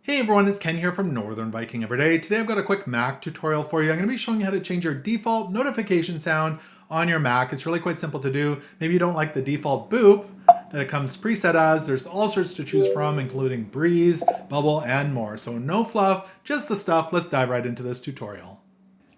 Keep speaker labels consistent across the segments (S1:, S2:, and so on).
S1: Hey everyone, it's Ken here from Northern Viking Everyday. Today I've got a quick Mac tutorial for you. I'm going to be showing you how to change your default notification sound on your Mac. It's really quite simple to do. Maybe you don't like the default boop that it comes preset as. There's all sorts to choose from, including breeze, bubble, and more. So no fluff, just the stuff. Let's dive right into this tutorial.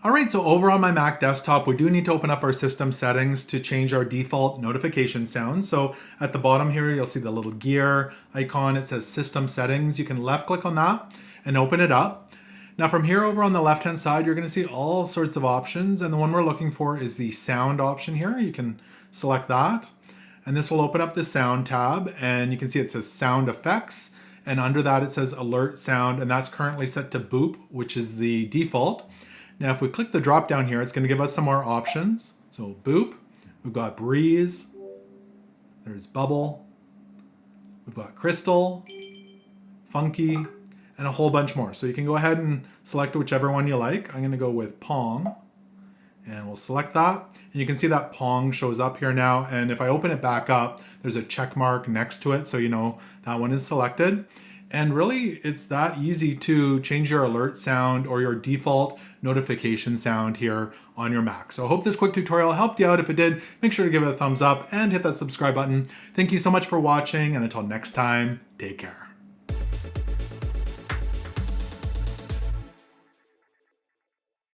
S1: Alright, so over on my Mac desktop, we do need to open up our system settings to change our default notification sound. So at the bottom here, you'll see the little gear icon. It says system settings. You can left click on that and open it up. Now from here over on the left-hand side, you're going to see all sorts of options. And the one we're looking for is the sound option here. You can select that. And this will open up the sound tab. And you can see it says sound effects. And under that, it says alert sound. And that's currently set to boop, which is the default. Now, if we click the drop down here, it's going to give us some more options. So boop, we've got breeze, there's bubble, we've got crystal, funky, and a whole bunch more. So you can go ahead and select whichever one you like. I'm going to go with Pong, and we'll select that. And you can see that Pong shows up here now. And if I open it back up, there's a check mark next to it, so you know that one is selected. And really, it's that easy to change your alert sound or your default notification sound here on your Mac. So I hope this quick tutorial helped you out. If it did, make sure to give it a thumbs up and hit that subscribe button. Thank you so much for watching, and until next time, take care.